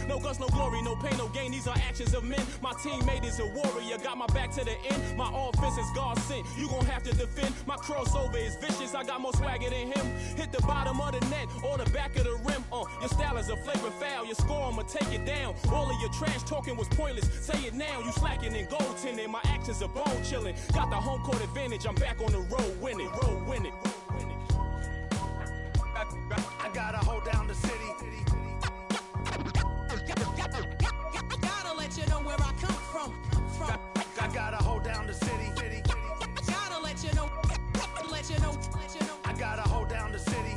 No guts, no glory, no pain, no gain. These are actions of men. My teammate is a warrior. Got my back to the end. My offense is God sent. You gon' have to defend. My crossover is vicious. I got more swagger than him. Hit the bottom of the net or the back of the rim. Your style is a flagrant foul. Your score, I'ma take it down. All of your trash talking was pointless. Say it now. You slacking and goaltending. My actions are bone chilling. Got the home court advantage. I'm back on the road winning. Road winning. I gotta hold down the city. Gotta let you know where I come from. I gotta hold down the city. Gotta let you know. I gotta hold down the city.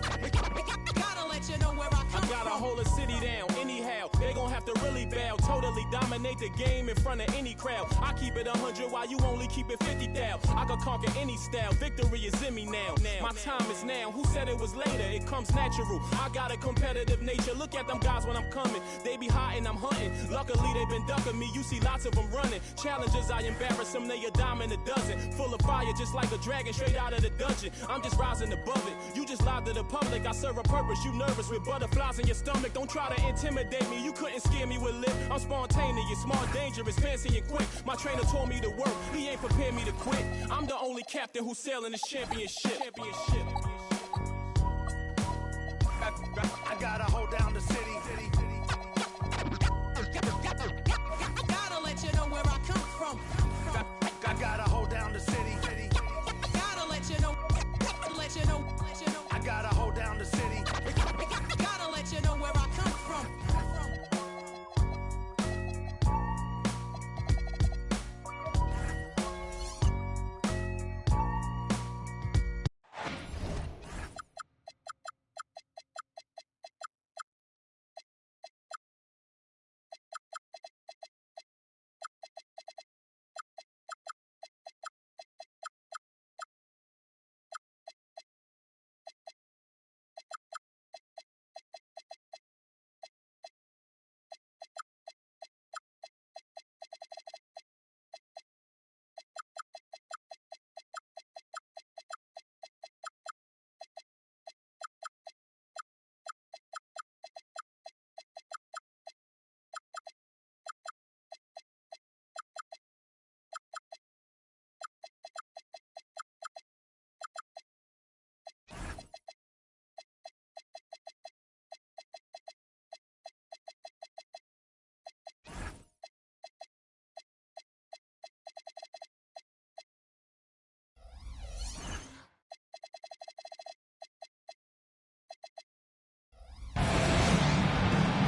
Gotta let you know where I come from. I gotta hold a city down anyhow. They gon' have to really bow. Totally dominate the game in front of any crowd. I keep it 100 while you only keep it 50 thou. I could conquer any style. Victory is in me now. My time is now. Who said it was later? It comes natural. I got a competitive nature. Look at them guys when I'm coming. They be hot and I'm hunting. Luckily they been ducking me. You see lots of them running. Challenges, I embarrass them. They a dime in a dozen. Full of fire just like a dragon straight out of the dungeon. I'm just rising above it. You just lied to the public. I serve a purpose. You nervous with butterflies in your stomach. Don't try to intimidate me. You couldn't scare me with lip. I'm spontaneous, smart, dangerous, fancy and quick. My trainer told me to work. He ain't prepared me to quit. I'm the only captain who's sailing this championship. I gotta hold down the city. Gotta let you know where I come from. I gotta hold down the city. Gotta let you know. I gotta hold down the city. Gotta let you know where I come from.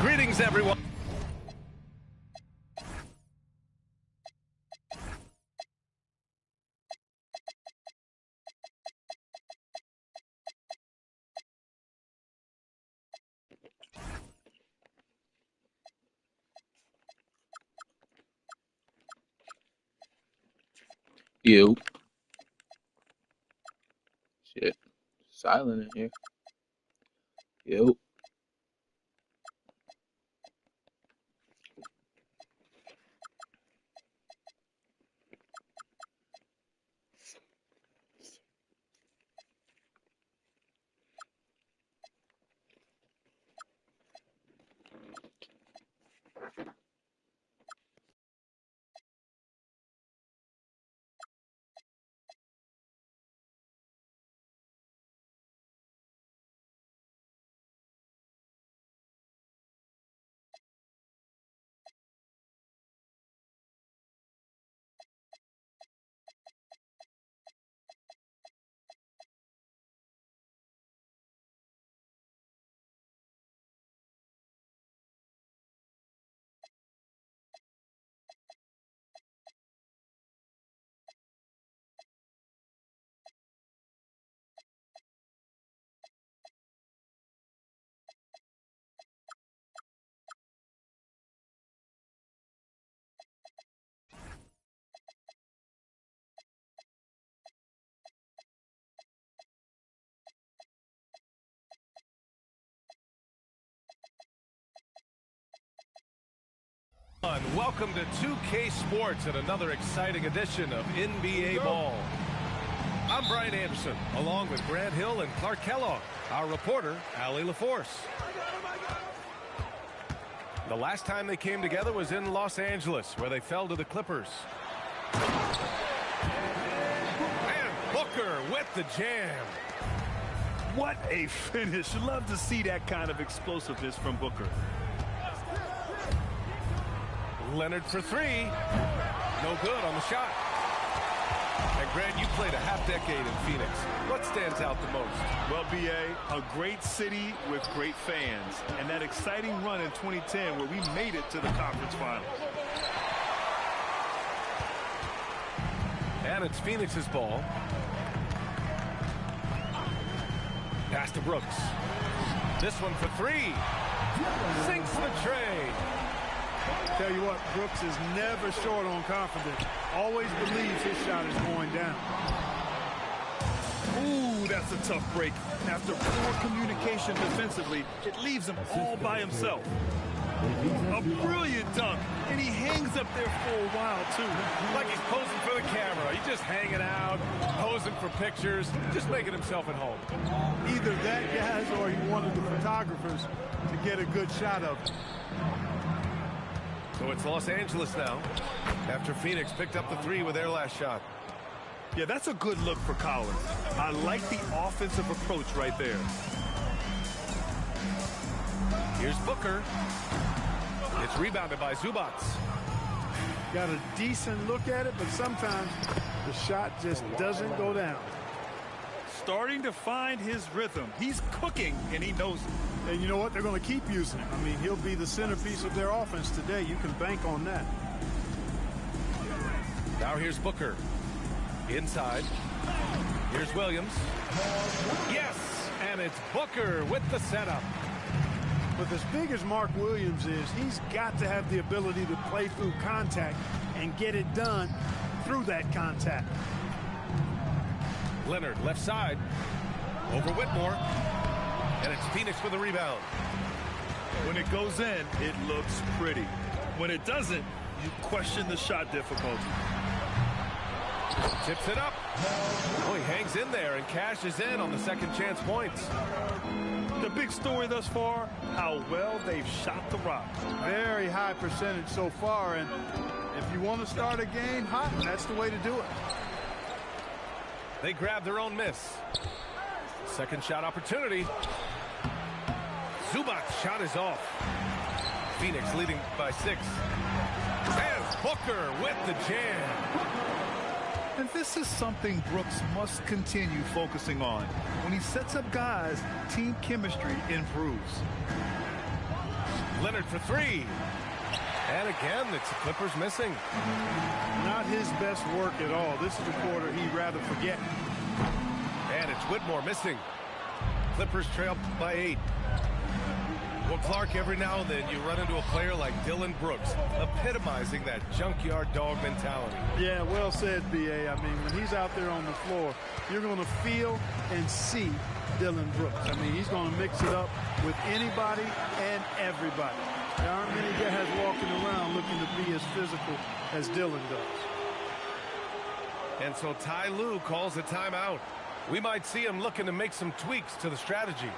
Greetings, everyone. You. Shit. Silent in here. Yo. Welcome to 2K Sports and another exciting edition of NBA Ball. I'm Brian Anderson, along with Grant Hill and Clark Kellogg. Our reporter, Allie LaForce. The last time they came together was in Los Angeles, where they fell to the Clippers. And Booker with the jam. What a finish. Love to see that kind of explosiveness from Booker. Leonard for three. No good on the shot. And Grant, you played a half-decade in Phoenix. What stands out the most? Well, B.A., a great city with great fans. And that exciting run in 2010 where we made it to the conference finals. And it's Phoenix's ball. Pass to Brooks. This one for three. Sinks the tray. Tell you what, Brooks is never short on confidence. Always believes his shot is going down. Ooh, that's a tough break. After poor communication defensively, it leaves him all by himself. A brilliant dunk, and he hangs up there for a while, too. Like he's posing for the camera. He's just hanging out, posing for pictures, just making himself at home. Either that, guys, or he wanted the photographers to get a good shot of it. So it's Los Angeles now, after Phoenix picked up the three with their last shot. Yeah, that's a good look for Collins. I like the offensive approach right there. Here's Booker. It's rebounded by Zubac. Got a decent look at it, but sometimes the shot just doesn't go down. Starting to find his rhythm. He's cooking, and he knows it. And you know what? They're going to keep using him. I mean, he'll be the centerpiece of their offense today. You can bank on that. Now here's Booker. Inside. Here's Williams. Yes! And it's Booker with the setup. But as big as Mark Williams is, he's got to have the ability to play through contact and get it done through that contact. Leonard, left side. Over Whitmore. And it's Phoenix with a rebound. When it goes in, it looks pretty. When it doesn't, you question the shot difficulty. Tips it up. Oh, he hangs in there and cashes in on the second chance points. The big story thus far, how well they've shot the rock. Very high percentage so far, and if you want to start a game hot, that's the way to do it. They grab their own miss. Second shot opportunity. Zubac's shot is off. Phoenix leading by 6. And Booker with the jam. And this is something Brooks must continue focusing on. When he sets up guys, team chemistry improves. Leonard for three. And again, it's the Clippers missing. Not his best work at all. This is a quarter he'd rather forget. And it's Whitmore missing. Clippers trail by 8. Well, Clark, every now and then you run into a player like Dillon Brooks, epitomizing that junkyard dog mentality. Yeah, well said, B.A. I mean, when he's out there on the floor, you're going to feel and see Dillon Brooks. I mean, he's going to mix it up with anybody and everybody. There aren't many guys walking around looking to be as physical as Dillon does. And so Ty Lue calls a timeout. We might see him looking to make some tweaks to the strategy.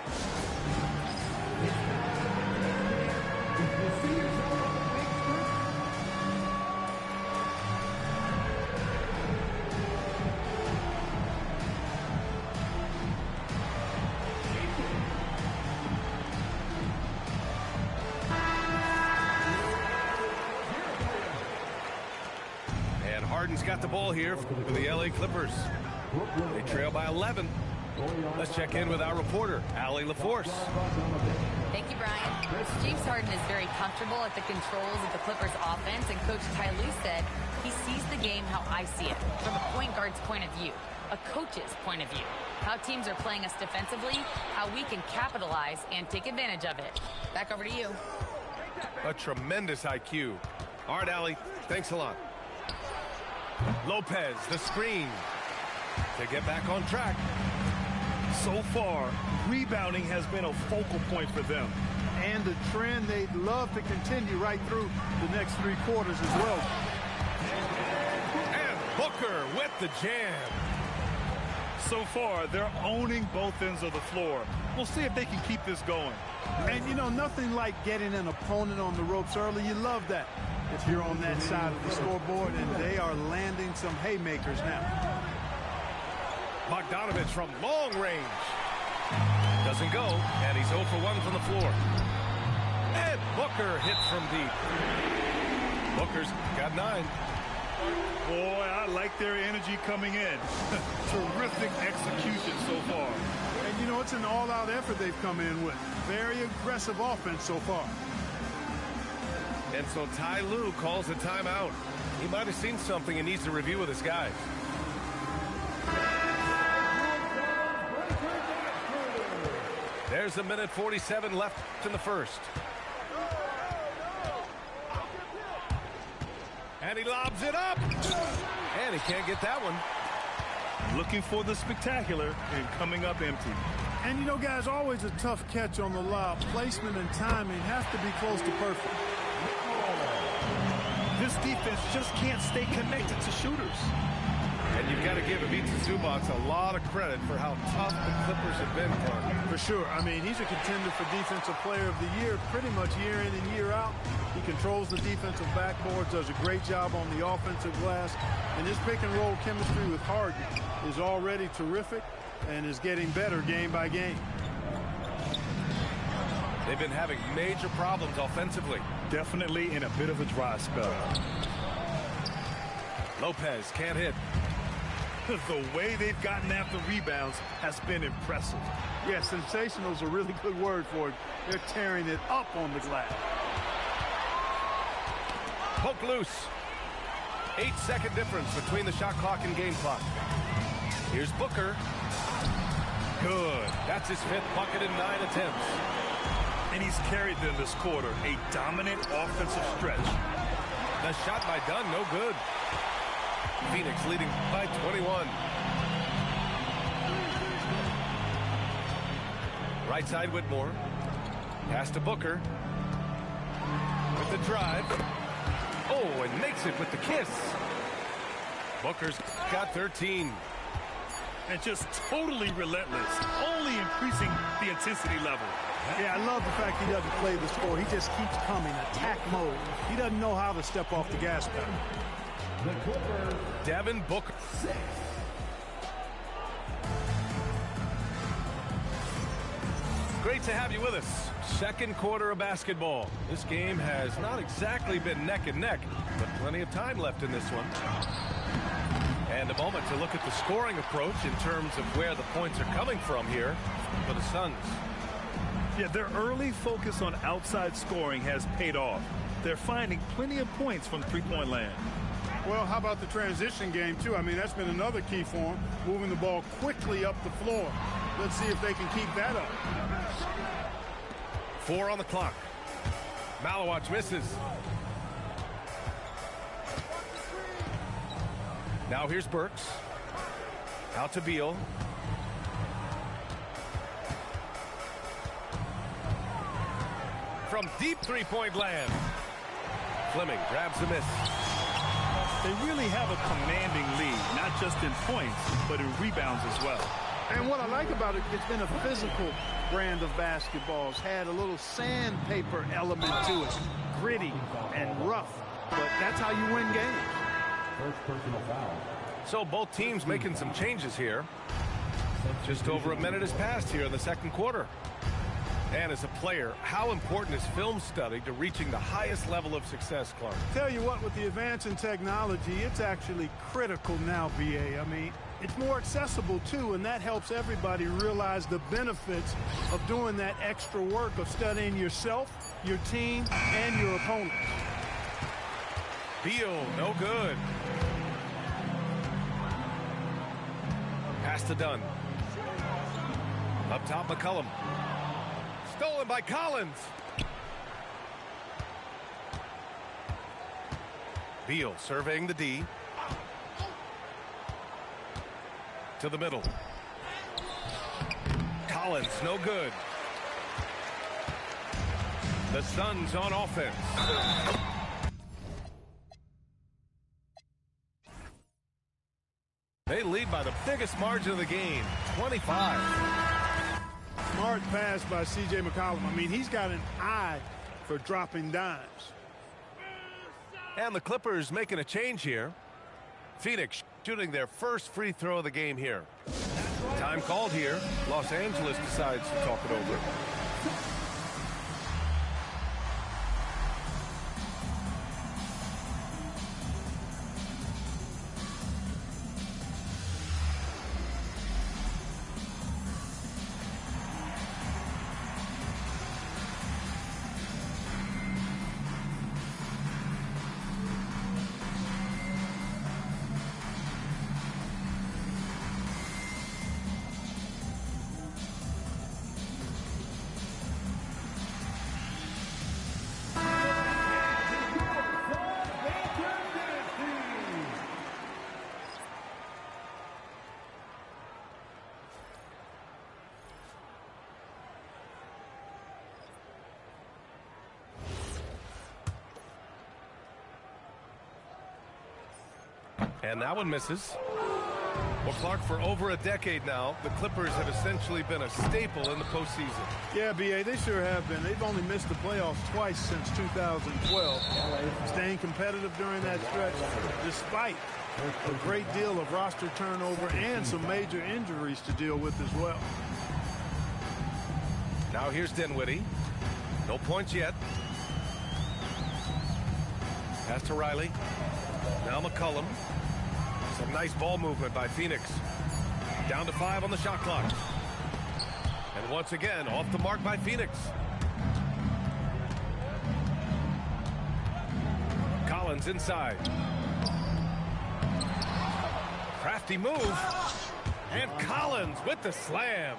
And Harden's got the ball here for the LA Clippers. They trail by 11. Let's check in with our reporter, Allie LaForce. Thank you, Brian. James Harden is very comfortable at the controls of the Clippers offense, and Coach Ty Lue said he sees the game how I see it, from a point guard's point of view, a coach's point of view, how teams are playing us defensively, how we can capitalize and take advantage of it. Back over to you. A tremendous IQ. All right, Allie, thanks a lot. Lopez, the screen to get back on track. So far, rebounding has been a focal point for them. And the trend they'd love to continue right through the next 3 quarters as well. And Booker with the jam. So far, they're owning both ends of the floor. We'll see if they can keep this going. And, you know, nothing like getting an opponent on the ropes early. You love that if you're on that side of the scoreboard, and they are landing some haymakers now. Bogdanovich from long range. Doesn't go, and he's 0 for 1 from the floor. And Booker hits from deep. Booker's got 9. Boy, I like their energy coming in. Terrific execution so far. And, you know, it's an all-out effort they've come in with. Very aggressive offense so far. And so Ty Lue calls a timeout. He might have seen something and needs to review with his guys. There's a minute 47 left in the first. And he lobs it up. And he can't get that one. Looking for the spectacular and coming up empty. And, you know, guys, always a tough catch on the lob. Placement and timing have to be close to perfect. This defense just can't stay connected to shooters. And you've got to give Ivica Zubac a lot of credit for how tough the Clippers have been for him. For sure. I mean, he's a contender for Defensive Player of the Year pretty much year in and year out. He controls the defensive backboard, does a great job on the offensive glass, and his pick-and-roll chemistry with Harden is already terrific and is getting better game by game. They've been having major problems offensively. Definitely in a bit of a dry spell. Lopez can't hit. The way they've gotten after rebounds has been impressive. Yeah, sensational is a really good word for it. They're tearing it up on the glass. Poke loose. 8-second difference between the shot clock and game clock. Here's Booker. Good. That's his 5th bucket in 9 attempts. And he's carried them this quarter. A dominant offensive stretch. The shot by Dunn, no good. Phoenix leading by 21. Right side Whitmore. Pass to Booker. With the drive. Oh, and makes it with the kiss. Booker's got 13. And just totally relentless. Only increasing the intensity level. Yeah, I love the fact he doesn't play the score. He just keeps coming, attack mode. He doesn't know how to step off the gas pedal. Devin Booker. Great to have you with us. Second quarter of basketball. This game has not exactly been neck and neck, but plenty of time left in this one. And a moment to look at the scoring approach in terms of where the points are coming from here for the Suns. Yeah, their early focus on outside scoring has paid off. They're finding plenty of points from three-point land. Well, how about the transition game, too? I mean, that's been another key for them, moving the ball quickly up the floor. Let's see if they can keep that up. 4 on the clock. Malawach misses. Now here's Burks. Out to Beal. From deep three-point land. Fleming grabs the miss. They really have a commanding lead, not just in points, but in rebounds as well. And what I like about it, it's been a physical brand of basketball. It's had a little sandpaper element to it. Gritty and rough, but that's how you win games. First personal foul. So both teams making some changes here. Just over a minute has passed here in the second quarter. And as a player, how important is film study to reaching the highest level of success, Clark? Tell you what, with the advance in technology, it's actually critical now, BA. I mean, it's more accessible, too, and that helps everybody realize the benefits of doing that extra work of studying yourself, your team, and your opponents. Beal, no good. Pass to Dunn. Up top, McCollum. Stolen by Collins. Beal surveying the D. To the middle. Collins, no good. The Suns on offense. They lead by the biggest margin of the game, 25. Smart pass by C.J. McCollum. I mean, he's got an eye for dropping dimes. And the Clippers making a change here. Phoenix shooting their first free throw of the game here. Time called here. Los Angeles decides to talk it over. And that one misses. Well, Clark, for over a decade now, the Clippers have essentially been a staple in the postseason. Yeah, B.A., they sure have been. They've only missed the playoffs twice since 2012. Staying competitive during that stretch, despite a great deal of roster turnover and some major injuries to deal with as well. Now here's Dinwiddie. No points yet. Pass to Riley. Now McCollum. Some nice ball movement by Phoenix. Down to 5 on the shot clock. And once again, off the mark by Phoenix. Collins inside. Crafty move. And Collins with the slam.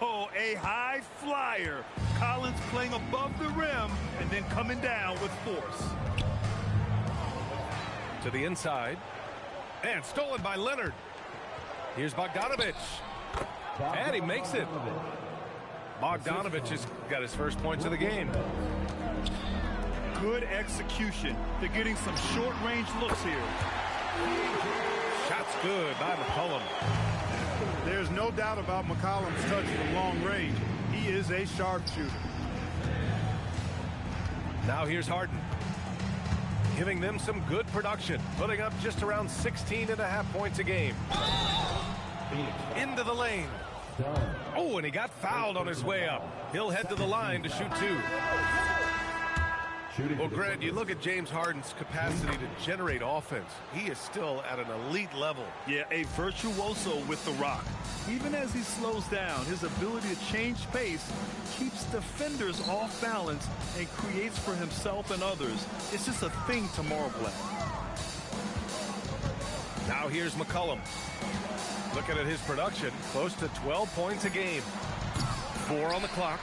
Oh, a high flyer. Collins playing above the rim and then coming down with force. To the inside. And stolen by Leonard. Here's Bogdanović. And he makes it. Bogdanović has got his first points of the game. Good execution. They're getting some short-range looks here. Shots good by McCollum. There's no doubt about McCollum's touch from long range. He is a sharpshooter. Now here's Harden. Giving them some good production, putting up just around 16.5 points a game. Into the lane. Oh, and he got fouled on his way up. He'll head to the line to shoot 2. Well, Grant, you look at James Harden's capacity to generate offense. He is still at an elite level. Yeah, a virtuoso with the rock. Even as he slows down, his ability to change pace keeps defenders off balance and creates for himself and others. It's just a thing to marvel at. Now here's McCollum. Looking at his production, close to 12 points a game. 4 on the clock.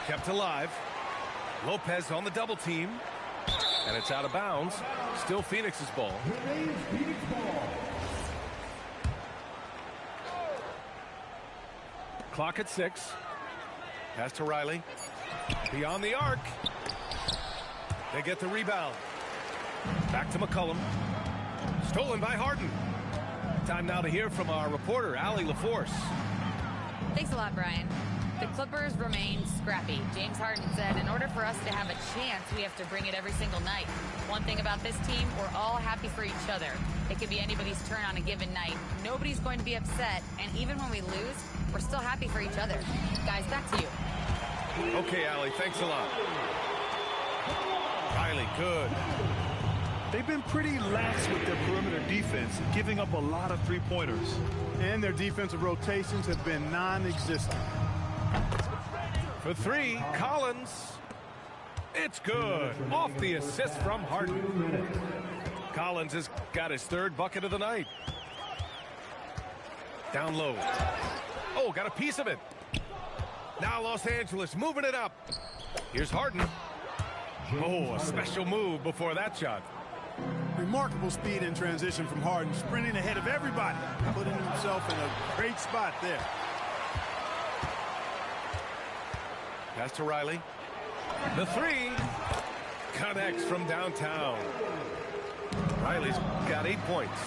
Kept alive. Lopez on the double team. And it's out of bounds. Still Phoenix's ball. Clock at 6. Pass to Riley. Beyond the arc. They get the rebound. Back to McCollum. Stolen by Harden. Time now to hear from our reporter, Allie LaForce. Thanks a lot, Brian. The Clippers remain scrappy. James Harden said, in order for us to have a chance, we have to bring it every single night. One thing about this team, we're all happy for each other. It could be anybody's turn on a given night. Nobody's going to be upset, and even when we lose, we're still happy for each other. Guys, back to you. Okay, Allie, thanks a lot. Riley, good. They've been pretty lax with their perimeter defense, giving up a lot of three-pointers. And their defensive rotations have been non-existent. For 3, Collins. It's good. Off the assist from Harden. Collins has got his 3rd bucket of the night. Down low. Oh, got a piece of it. Now Los Angeles moving it up. Here's Harden. Oh, a special move before that shot. Remarkable speed in transition from Harden, sprinting ahead of everybody, putting himself in a great spot there. Pass to Riley. The 3 connects from downtown. Riley's got 8 points.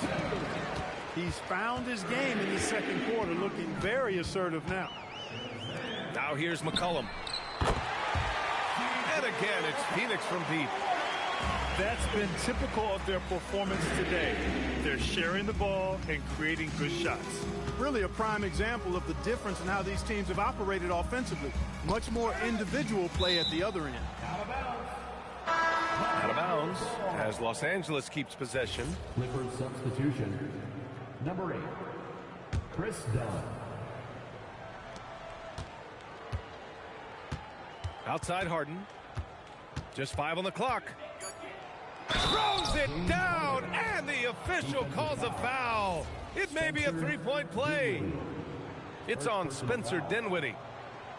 He's found his game in the second quarter, looking very assertive now. Now here's McCollum. And again, it's Phoenix from deep. That's been typical of their performance today. They're sharing the ball and creating good shots. Really a prime example of the difference in how these teams have operated offensively. Much more individual play at the other end. Out of bounds as Los Angeles keeps possession. Clippers substitution. Number 8, Chris Dunn. Outside Harden. Just 5 on the clock. Throws it down, and the official calls a foul. It may be a 3-point play. It's on Spencer Dinwiddie.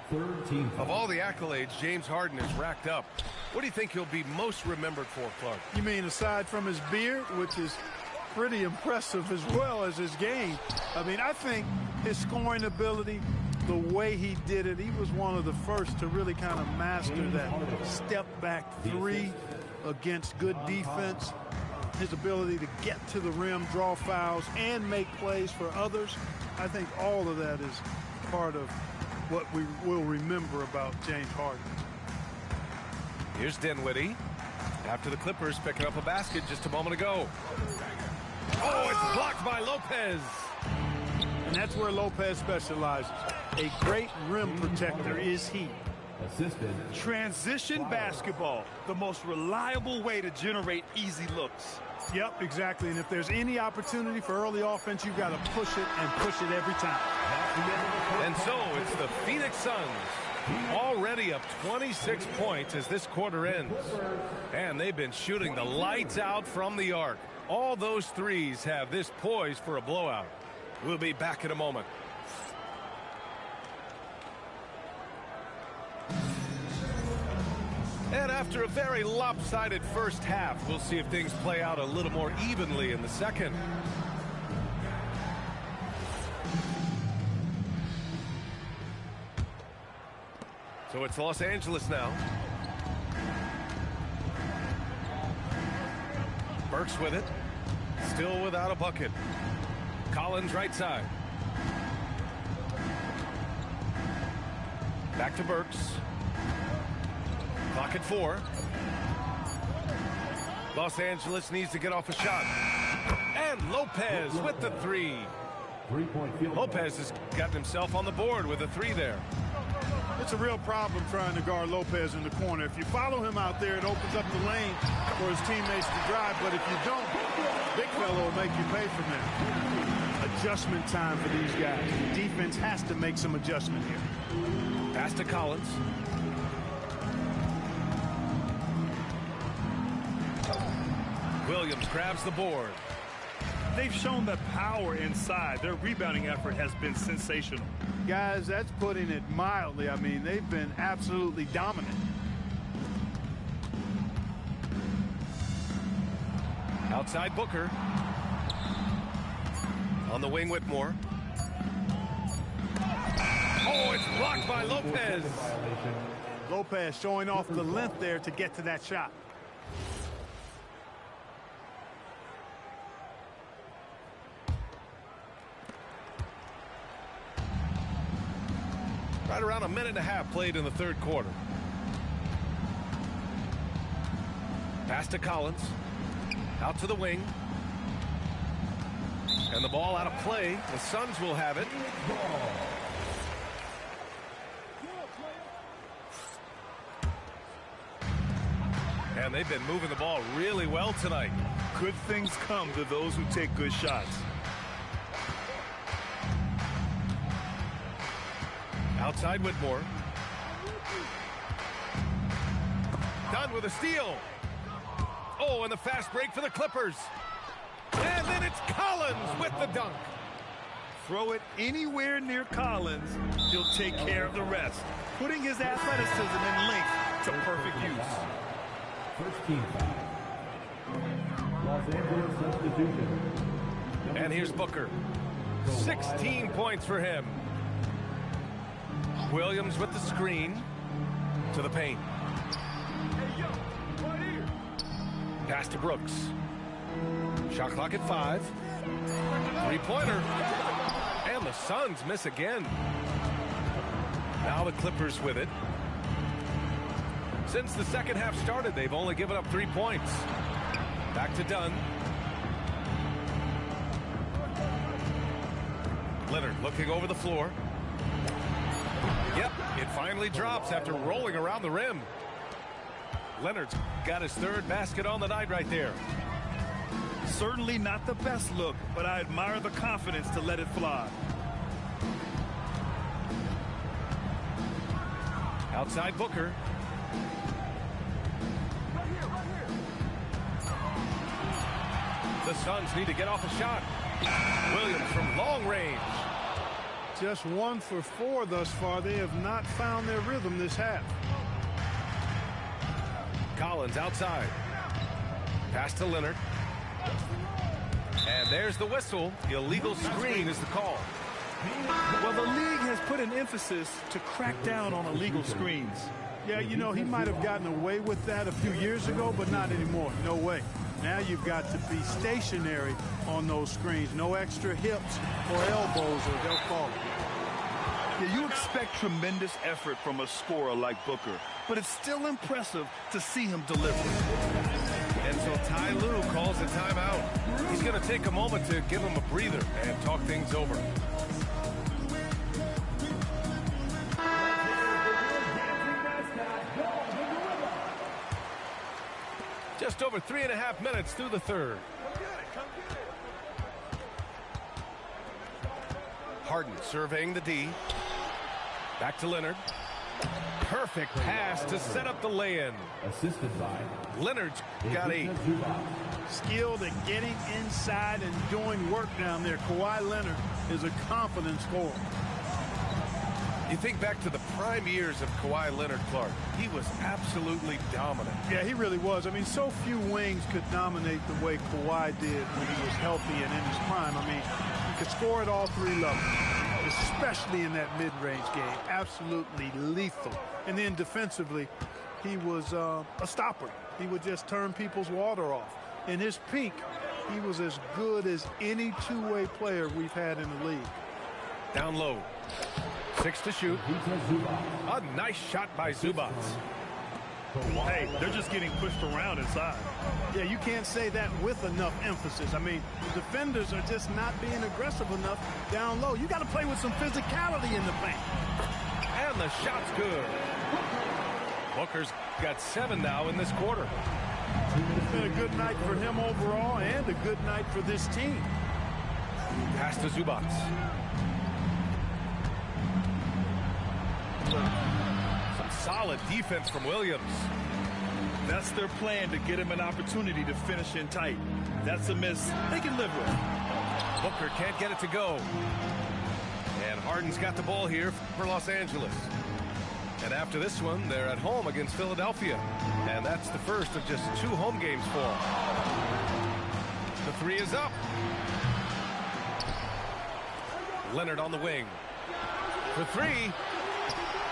Third team foul. Of all the accolades James Harden has racked up, what do you think he'll be most remembered for, Clark? You mean aside from his beard, which is pretty impressive as well as his game? I mean, I think his scoring ability, the way he did it, he was one of the first to really kind of master that step-back three against good defense. His ability to get to the rim, draw fouls, and make plays for others. I think all of that is part of what we will remember about James Harden. Here's Dinwiddie. After the Clippers picking up a basket just a moment ago. Oh, it's blocked by Lopez. And that's where Lopez specializes. A great rim protector is he. Assisted. Transition basketball, the most reliable way to generate easy looks. Yep, exactly. And if there's any opportunity for early offense, you've got to push it and push it every time. And so it's the Phoenix Suns already up 26 points as this quarter ends. And they've been shooting the lights out from the arc. All those threes have this poised for a blowout. We'll be back in a moment. And after a very lopsided first half, we'll see if things play out a little more evenly in the second. So it's Los Angeles now. Burks with it. Still without a bucket. Collins right side. Back to Burks. Clock at 4. Los Angeles needs to get off a shot. And Lopez with the 3. 3-point field. Lopez has gotten himself on the board with a 3 there. It's a real problem trying to guard Lopez in the corner. If you follow him out there, it opens up the lane for his teammates to drive. But if you don't, big fellow will make you pay for that. Adjustment time for these guys. The defense has to make some adjustment here. Pass to Collins. Williams grabs the board. They've shown that power inside. Their rebounding effort has been sensational. Guys, that's putting it mildly. I mean, they've been absolutely dominant. Outside Booker. On the wing, Whitmore. Oh, it's blocked by Lopez. Lopez showing off the length there to get to that shot. Right around a minute and a half played in the third quarter. Pass to Collins. Out to the wing. And the ball out of play. The Suns will have it. And they've been moving the ball really well tonight. Good things come to those who take good shots. Outside Whitmore. Done with a steal. Oh, and the fast break for the Clippers. And then it's Collins with the dunk. Throw it anywhere near Collins, he'll take care of the rest, putting his athleticism and length to perfect use. First team foul. Los Angeles substitution. And here's Booker. 16 points for him. Williams with the screen to the paint. Pass to Brooks. Shot clock at 5. Three-pointer. And the Suns miss again. Now the Clippers with it. Since the second half started, they've only given up 3 points. Back to Dunn. Leonard looking over the floor. Yep, it finally drops after rolling around the rim. Leonard's got his 3rd basket on the night right there. Certainly not the best look, but I admire the confidence to let it fly. Outside Booker. The Suns need to get off a shot. Williams from long range. Just 1 for 4 thus far. They have not found their rhythm this half. Collins outside. Pass to Leonard. And there's the whistle. Illegal screen is the call. Well, the league has put an emphasis to crack down on illegal screens. Yeah, you know, he might have gotten away with that a few years ago, but not anymore. No way. Now you've got to be stationary on those screens. No extra hips or elbows, or they'll call it. Yeah, you expect tremendous effort from a scorer like Booker, but it's still impressive to see him deliver. And so Ty Lue calls a timeout. He's going to take a moment to give him a breather and talk things over. Just over 3.5 minutes through the 3rd. Harden surveying the D. Back to Leonard. Perfect pass to set up the lay-in. Assisted by Leonard's got 8. Skilled at getting inside and doing work down there. Kawhi Leonard is a confident scorer. You think back to the prime years of Kawhi Leonard, Clark. He was absolutely dominant. Yeah, he really was. I mean, so few wings could dominate the way Kawhi did when he was healthy and in his prime. I mean, he could score at all 3 levels, especially in that mid-range game. Absolutely lethal. And then defensively, he was a stopper. He would just turn people's water off. In his peak, he was as good as any two-way player we've had in the league. Down low. 6 to shoot. A nice shot by Zubac. Hey, they're just getting pushed around inside. Yeah, you can't say that with enough emphasis. I mean, the defenders are just not being aggressive enough down low. You got to play with some physicality in the paint. And the shot's good. Booker's got 7 now in this quarter. It's been a good night for him overall and a good night for this team. Pass to Zubac. Some solid defense from Williams. That's their plan, to get him an opportunity to finish in tight. That's a miss they can live with. Booker can't get it to go. And Harden's got the ball here for Los Angeles. And after this one, they're at home against Philadelphia. And that's the first of just 2 home games for them. The 3 is up. Leonard on the wing. For 3.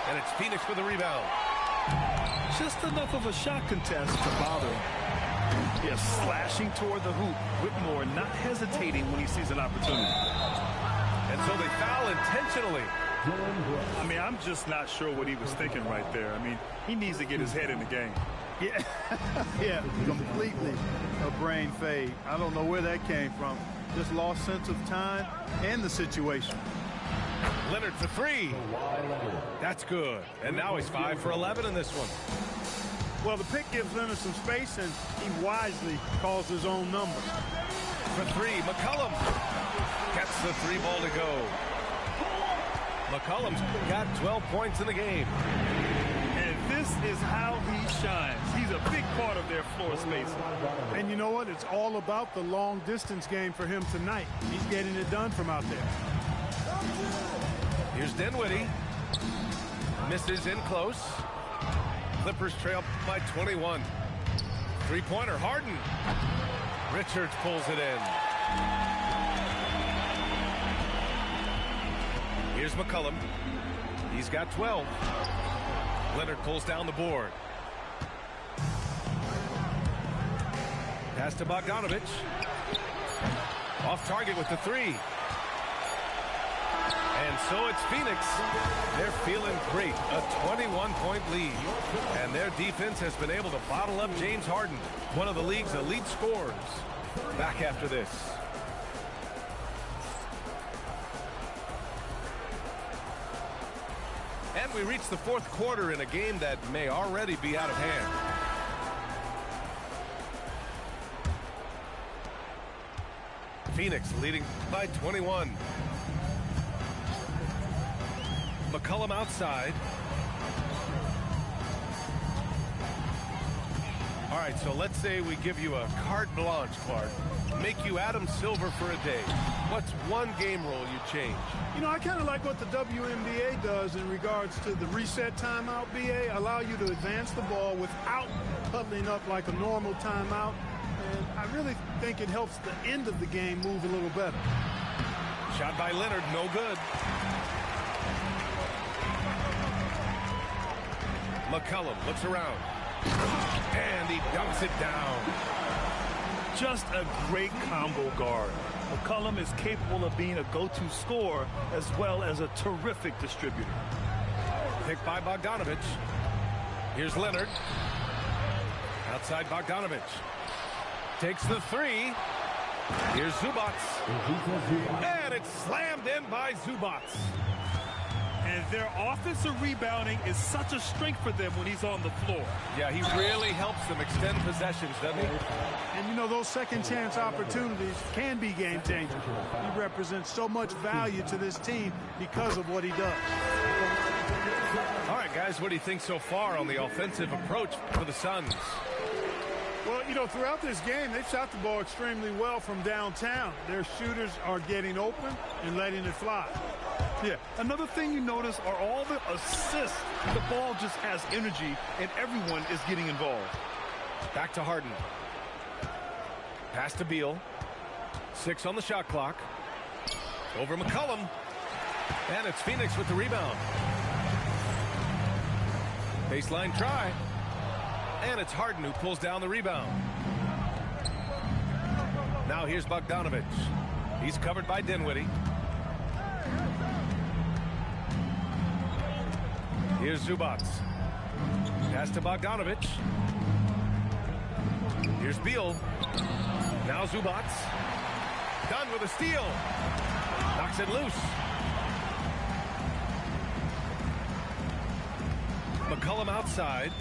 And it's Phoenix with the rebound. Just enough of a shot contest to bother him. Yes, slashing toward the hoop. Whitmore not hesitating when he sees an opportunity. And so they foul intentionally. I mean, I'm just not sure what he was thinking right there. I mean, he needs to get his head in the game. Yeah, yeah, completely a brain fade. I don't know where that came from. Just lost sense of time and the situation. Leonard for 3. That's good. And now he's 5 for 11 in this one. Well, the pick gives Leonard some space, and he wisely calls his own numbers. For 3, McCollum gets the 3 ball to go. McCollum's got 12 points in the game. And this is how he shines. He's a big part of their floor spacing. And you know what? It's all about the long distance game for him tonight. He's getting it done from out there. Here's Dinwiddie. Misses in close. Clippers trail by 21. 3-pointer, Harden. Richards pulls it in. Here's McCollum. He's got 12. Leonard pulls down the board. Pass to Bogdanovic. Off target with the three. And so it's Phoenix. They're feeling great. A 21-point lead. And their defense has been able to bottle up James Harden, one of the league's elite scorers. Back after this. And we reach the fourth quarter in a game that may already be out of hand. Phoenix leading by 21. McCollum outside. All right, so let's say we give you a carte blanche, Clark. Make you Adam Silver for a day. What's one game rule you change? You know, I kind of like what the WNBA does in regards to the reset timeout, BA. Allow you to advance the ball without huddling up like a normal timeout. And I really think it helps the end of the game move a little better. Shot by Leonard, no good. McCollum looks around. And he dunks it down. Just a great combo guard. McCollum is capable of being a go-to scorer as well as a terrific distributor. Picked by Bogdanovic. Here's Leonard. Outside Bogdanovic. Takes the three. Here's Zubac. And it's slammed in by Zubac. And their offensive rebounding is such a strength for them when he's on the floor. Yeah, he really helps them extend possessions, doesn't he? And, you know, those second chance opportunities can be game changers. He represents so much value to this team because of what he does. All right, guys, what do you think so far on the offensive approach for the Suns? Well, you know, throughout this game, they've shot the ball extremely well from downtown. Their shooters are getting open and letting it fly. Yeah, another thing you notice are all the assists. The ball just has energy, and everyone is getting involved. Back to Harden. Pass to Beal. 6 on the shot clock. Over McCollum. And it's Phoenix with the rebound. Baseline try. And it's Harden who pulls down the rebound. Now here's Bogdanovic. He's covered by Dinwiddie. Here's Zubac. Pass to Bogdanovic. Here's Beal. Now Zubac. Done with a steal. Knocks it loose. McCollum outside.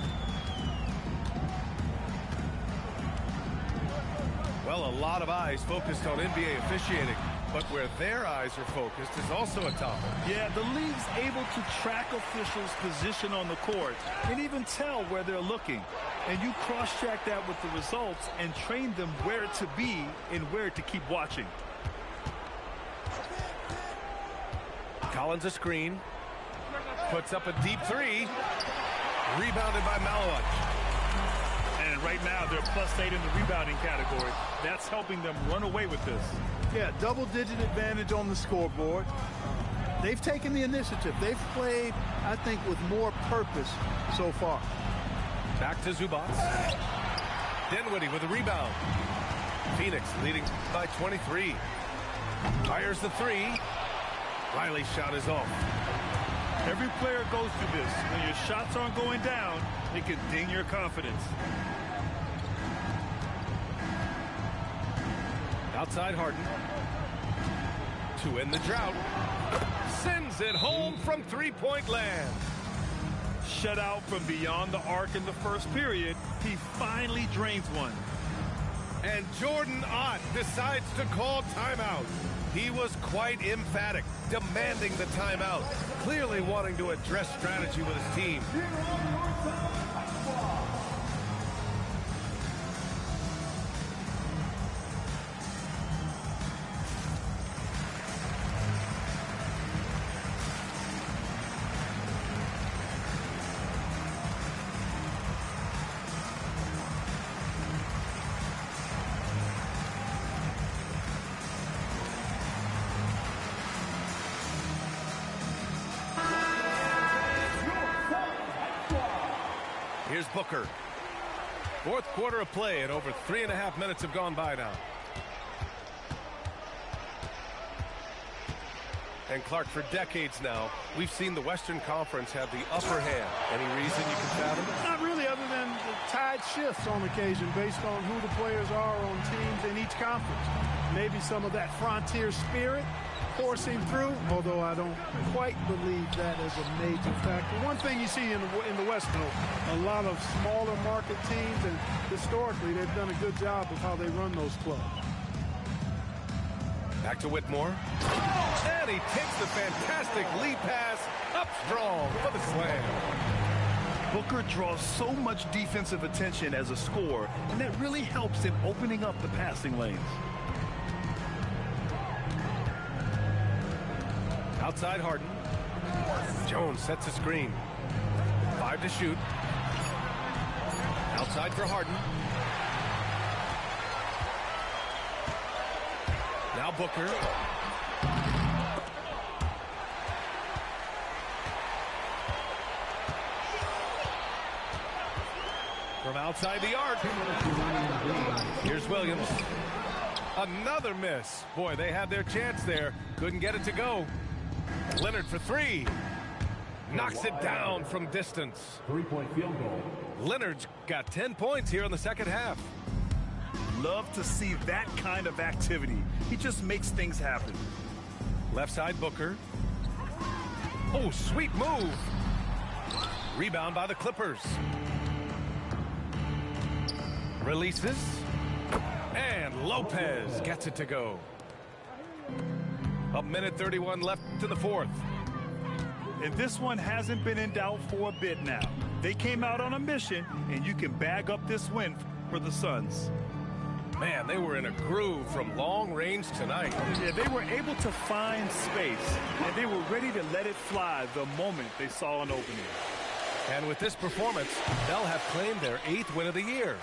Well, a lot of eyes focused on NBA officiating. But where their eyes are focused is also a topic. Yeah, the league's able to track officials' position on the court and even tell where they're looking. And you cross-check that with the results and train them where to be and where to keep watching. Collins a screen. Puts up a deep three. Rebounded by Malawich. And right now, they're +8 in the rebounding category. That's helping them run away with this. Yeah, double-digit advantage on the scoreboard. They've taken the initiative. They've played, I think, with more purpose so far. Back to Zubac. Dinwiddie with a rebound. Phoenix leading by 23. Fires the three. Riley's shot is off. Every player goes through this. When your shots aren't going down, it can ding your confidence. Outside Harden. To end the drought. Sends it home from three-point land. Shut out from beyond the arc in the first period. He finally drains one. And Jordan Ott decides to call timeout. He was quite emphatic, demanding the timeout, clearly wanting to address strategy with his team. Here's Booker. Fourth quarter of play, and over 3.5 minutes have gone by now. And Clark, for decades now, we've seen the Western Conference have the upper hand. Any reason you can fathom? Not really, other than the tide shifts on occasion based on who the players are on teams in each conference. Maybe some of that frontier spirit coursing through, although I don't quite believe that as a major factor. One thing you see in the West, though, a lot of smaller market teams, and historically they've done a good job of how they run those clubs. Back to Whitmore. And he takes the fantastic lead pass up strong for the slam. Booker draws so much defensive attention as a scorer, and that really helps in opening up the passing lanes. Outside Harden. Jones sets a screen. 5 to shoot. Outside for Harden. Now Booker. From outside the arc. Here's Williams. Another miss. Boy, they had their chance there. Couldn't get it to go. Leonard for 3. Knocks it down from distance. 3-point field goal. Leonard's got 10 points here in the second half. Love to see that kind of activity. He just makes things happen. Left side Booker. Oh, sweet move. Rebound by the Clippers. Releases. And Lopez gets it to go. A minute 31 left to the fourth. And this one hasn't been in doubt for a bit now. They came out on a mission, and you can bag up this win for the Suns. Man, they were in a groove from long range tonight. Yeah, they were able to find space, and they were ready to let it fly the moment they saw an opening. And with this performance, they'll have claimed their 8th win of the year.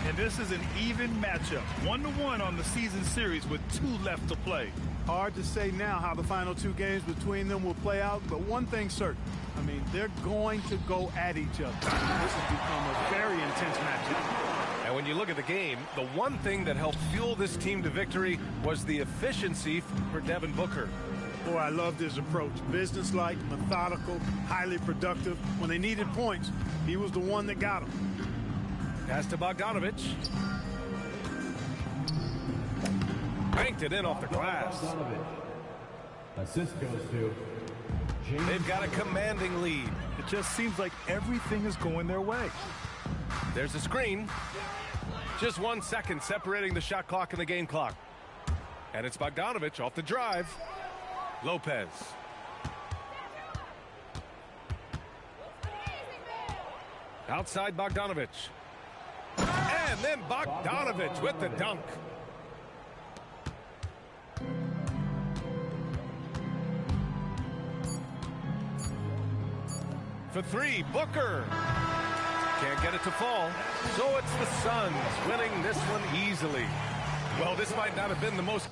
And this is an even matchup, 1-1 on the season series with 2 left to play. Hard to say now how the final 2 games between them will play out, but one thing's certain. I mean, they're going to go at each other. This has become a very intense matchup. And when you look at the game, the one thing that helped fuel this team to victory was the efficiency for Devin Booker. Boy, I loved his approach. Businesslike, methodical, highly productive. When they needed points, he was the one that got them. Pass to Bogdanovich. Banked it in off the glass. Assist goes to James. They've got a commanding lead. It just seems like everything is going their way. There's a screen. Just 1 second separating the shot clock and the game clock. And it's Bogdanovich off the drive. Lopez. Outside Bogdanovich. And then Bogdanovich with the dunk. For 3, Booker. Can't get it to fall. So it's the Suns winning this one easily. Well, this might not have been the most